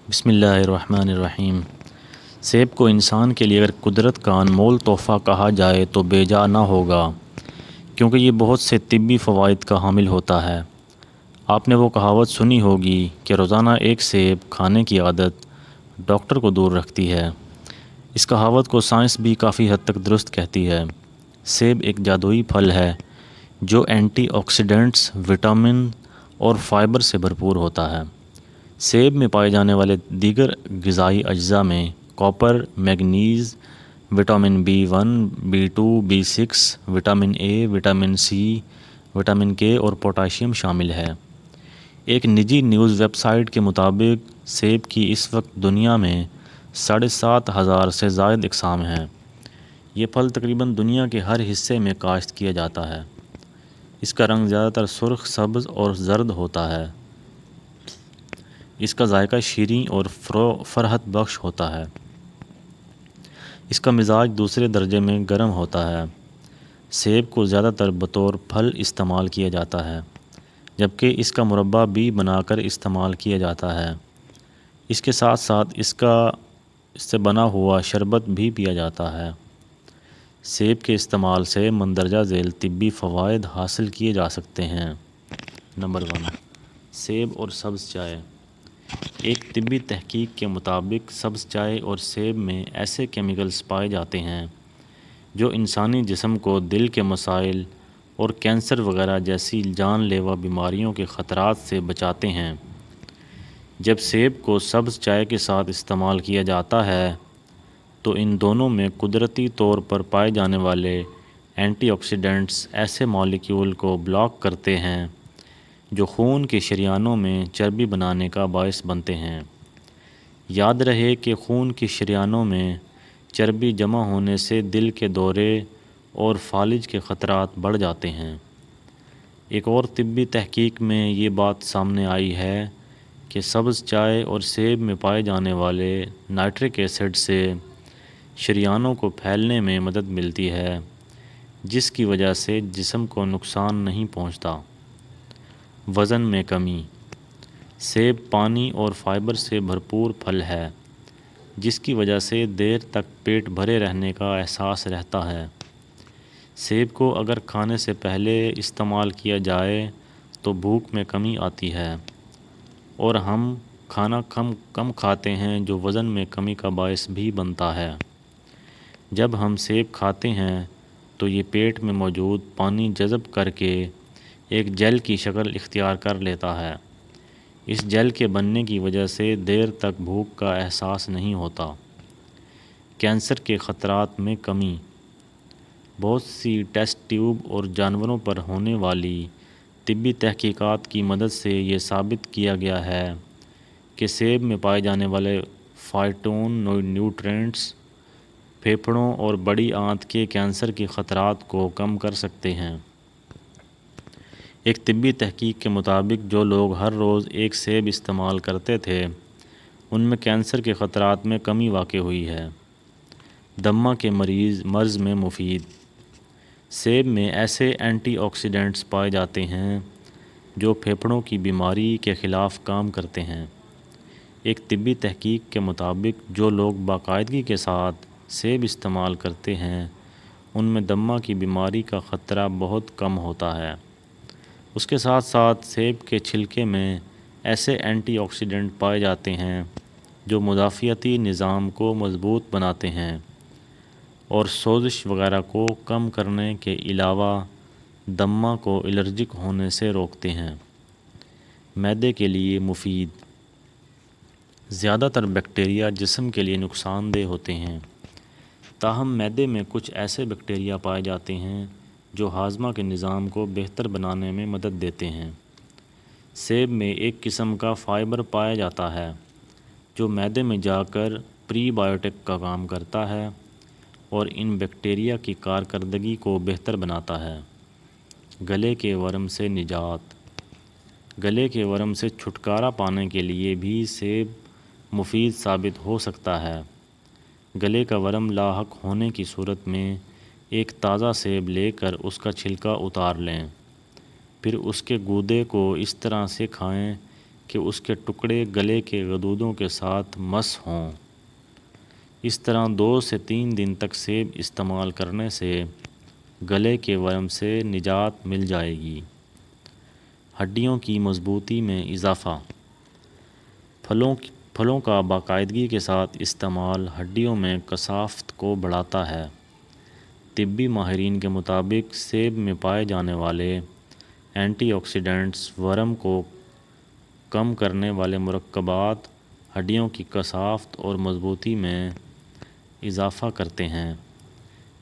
بسم اللہ الرحمن الرحیم۔ سیب کو انسان کے لیے اگر قدرت کا انمول تحفہ کہا جائے تو بے جا نہ ہوگا، کیونکہ یہ بہت سے طبی فوائد کا حامل ہوتا ہے۔ آپ نے وہ کہاوت سنی ہوگی کہ روزانہ ایک سیب کھانے کی عادت ڈاکٹر کو دور رکھتی ہے۔ اس کہاوت کو سائنس بھی کافی حد تک درست کہتی ہے۔ سیب ایک جادوئی پھل ہے جو اینٹی آکسیڈنٹس، وٹامن اور فائبر سے بھرپور ہوتا ہے۔ سیب میں پائے جانے والے دیگر غذائی اجزاء میں copper, manganese, vitamin B1، B2، B6، vitamin A, vitamin C, vitamin K اور پوٹاشیم شامل ہے۔ ایک نجی نیوز ویب سائٹ کے مطابق سیب کی اس وقت دنیا میں 7,500 سے زائد اقسام ہیں۔ یہ پھل تقریباً دنیا کے ہر حصے میں کاشت کیا جاتا ہے۔ اس کا رنگ زیادہ تر سرخ، سبز اور زرد ہوتا ہے۔ اس کا ذائقہ شیریں اور فرحت بخش ہوتا ہے۔ اس کا مزاج دوسرے درجے میں گرم ہوتا ہے۔ سیب کو زیادہ تر بطور پھل استعمال کیا جاتا ہے، جبکہ اس کا مربع بھی بنا کر استعمال کیا جاتا ہے۔ اس کے ساتھ ساتھ اس سے بنا ہوا شربت بھی پیا جاتا ہے۔ سیب کے استعمال سے مندرجہ ذیل طبی فوائد حاصل کیے جا سکتے ہیں۔ نمبر 1، سیب اور سبز چائے۔ ایک طبی تحقیق کے مطابق سبز چائے اور سیب میں ایسے کیمیکلز پائے جاتے ہیں جو انسانی جسم کو دل کے مسائل اور کینسر وغیرہ جیسی جان لیوا بیماریوں کے خطرات سے بچاتے ہیں۔ جب سیب کو سبز چائے کے ساتھ استعمال کیا جاتا ہے تو ان دونوں میں قدرتی طور پر پائے جانے والے اینٹی آکسیڈنٹس ایسے مالیکیول کو بلاک کرتے ہیں جو خون کے شریانوں میں چربی بنانے کا باعث بنتے ہیں۔ یاد رہے کہ خون کے شریانوں میں چربی جمع ہونے سے دل کے دورے اور فالج کے خطرات بڑھ جاتے ہیں۔ ایک اور طبی تحقیق میں یہ بات سامنے آئی ہے کہ سبز چائے اور سیب میں پائے جانے والے نائٹرک ایسڈ سے شریانوں کو پھیلنے میں مدد ملتی ہے، جس کی وجہ سے جسم کو نقصان نہیں پہنچتا۔ وزن میں کمی۔ سیب پانی اور فائبر سے بھرپور پھل ہے، جس کی وجہ سے دیر تک پیٹ بھرے رہنے کا احساس رہتا ہے۔ سیب کو اگر کھانے سے پہلے استعمال کیا جائے تو بھوک میں کمی آتی ہے اور ہم کھانا کم کھاتے ہیں جو وزن میں کمی کا باعث بھی بنتا ہے۔ جب ہم سیب کھاتے ہیں تو یہ پیٹ میں موجود پانی جذب کر کے ایک جیل کی شکل اختیار کر لیتا ہے۔ اس جیل کے بننے کی وجہ سے دیر تک بھوک کا احساس نہیں ہوتا۔ کینسر کے خطرات میں کمی۔ بہت سی ٹیسٹ ٹیوب اور جانوروں پر ہونے والی طبی تحقیقات کی مدد سے یہ ثابت کیا گیا ہے کہ سیب میں پائے جانے والے فائٹون نیوٹرینٹس پھیپھڑوں اور بڑی آنت کے کینسر کے خطرات کو کم کر سکتے ہیں۔ ایک طبی تحقیق کے مطابق جو لوگ ہر روز ایک سیب استعمال کرتے تھے ان میں کینسر کے خطرات میں کمی واقع ہوئی ہے۔ دمہ کے مرض میں مفید۔ سیب میں ایسے اینٹی آکسیڈنٹس پائے جاتے ہیں جو پھیپھڑوں کی بیماری کے خلاف کام کرتے ہیں۔ ایک طبی تحقیق کے مطابق جو لوگ باقاعدگی کے ساتھ سیب استعمال کرتے ہیں ان میں دمہ کی بیماری کا خطرہ بہت کم ہوتا ہے۔ اس کے ساتھ ساتھ سیب کے چھلکے میں ایسے اینٹی آکسیڈنٹ پائے جاتے ہیں جو مدافعتی نظام کو مضبوط بناتے ہیں اور سوزش وغیرہ کو کم کرنے کے علاوہ دمہ کو الرجک ہونے سے روکتے ہیں۔ معدے کے لیے مفید۔ زیادہ تر بیکٹیریا جسم کے لیے نقصان دہ ہوتے ہیں، تاہم معدے میں کچھ ایسے بیکٹیریا پائے جاتے ہیں جو ہاضمہ کے نظام کو بہتر بنانے میں مدد دیتے ہیں۔ سیب میں ایک قسم کا فائبر پایا جاتا ہے جو معدے میں جا کر پری بائیوٹک کا کام کرتا ہے اور ان بیکٹیریا کی کارکردگی کو بہتر بناتا ہے۔ گلے کے ورم سے نجات۔ گلے کے ورم سے چھٹکارا پانے کے لیے بھی سیب مفید ثابت ہو سکتا ہے۔ گلے کا ورم لاحق ہونے کی صورت میں ایک تازہ سیب لے کر اس کا چھلکا اتار لیں، پھر اس کے گودے کو اس طرح سے کھائیں کہ اس کے ٹکڑے گلے کے غدودوں کے ساتھ مس ہوں۔ اس طرح 2 سے 3 دن تک سیب استعمال کرنے سے گلے کے ورم سے نجات مل جائے گی۔ ہڈیوں کی مضبوطی میں اضافہ۔ پھلوں کا باقاعدگی کے ساتھ استعمال ہڈیوں میں کثافت کو بڑھاتا ہے۔ طبی ماہرین کے مطابق سیب میں پائے جانے والے اینٹی آکسیڈنٹس ورم کو کم کرنے والے مرکبات ہڈیوں کی کثافت اور مضبوطی میں اضافہ کرتے ہیں۔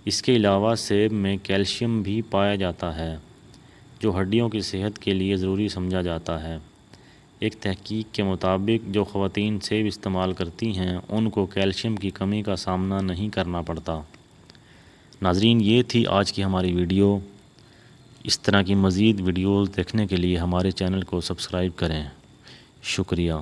اس کے علاوہ سیب میں کیلشیم بھی پایا جاتا ہے جو ہڈیوں کی صحت کے لیے ضروری سمجھا جاتا ہے۔ ایک تحقیق کے مطابق جو خواتین سیب استعمال کرتی ہیں ان کو کیلشیم کی کمی کا سامنا نہیں کرنا پڑتا۔ ناظرین، یہ تھی آج کی ہماری ویڈیو۔ اس طرح کی مزید ویڈیوز دیکھنے کے لیے ہمارے چینل کو سبسکرائب کریں۔ شکریہ۔